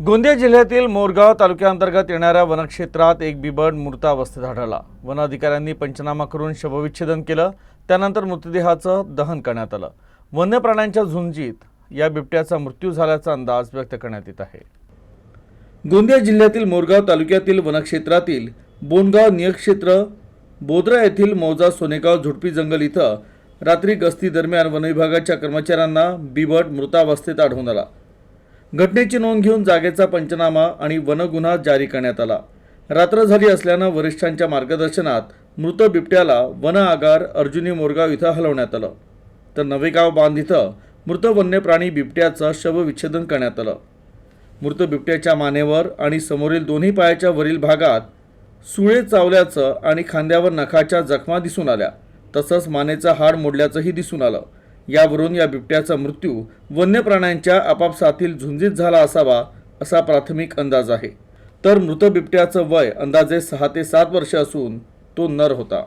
गोंदिया जिल्ह्यातील मोरगाव तालुक्याअंतर्गत येणाऱ्या वनक्षेत्रात एक बिबट मृतावस्थेत आढळला। वन अधिकाऱ्यांनी पंचनामा करून शवविच्छेदन केलं। त्यानंतर मृतदेहाचं दहन करण्यात आलं। वन्य प्राण्यांच्या झुंजीत या बिबट्याचा मृत्यू झाल्याचा अंदाज व्यक्त करण्यात येत आहे। गोंदिया जिल्ह्यातील मोरगाव तालुक्यातील वनक्षेत्रातील बोनगाव नियक्षेत्र बोदरा येथील मौजा सोनेगाव झुडपी जंगल इथं रात्री गस्ती दरम्यान वन विभागाच्या कर्मचाऱ्यांना बिबट मृतावस्थेत आढळून आला। घटनेची नोंद घेऊन जागेचा पंचनामा आणि वनगुन्हा जारी करण्यात आला। रात्र झाली असल्यानं वरिष्ठांच्या मार्गदर्शनात मृत बिबट्याला वन आगार अर्जुनी मोरगाव इथं हलवण्यात आलं। तर नवेगाव बांध इथं मृत वन्य प्राणी बिबट्याचं शवविच्छेदन करण्यात आलं। मृत बिबट्याच्या मानेवर आणि समोरील दोन्ही पायाच्या वरील भागात सुळे चावल्याचं आणि खांद्यावर नखाच्या जखमा दिसून आल्या। तसंच मानेचं हाड मोडल्याचंही दिसून आलं। यावरून या बिबट्याचा मृत्यू वन्य प्राण्यांच्या आपापसातील झुंजीत झाला असावा असा प्राथमिक अंदाज आहे। तर मृत बिबट्याचं वय अंदाजे 6 ते 7 वर्ष असून तो नर होता।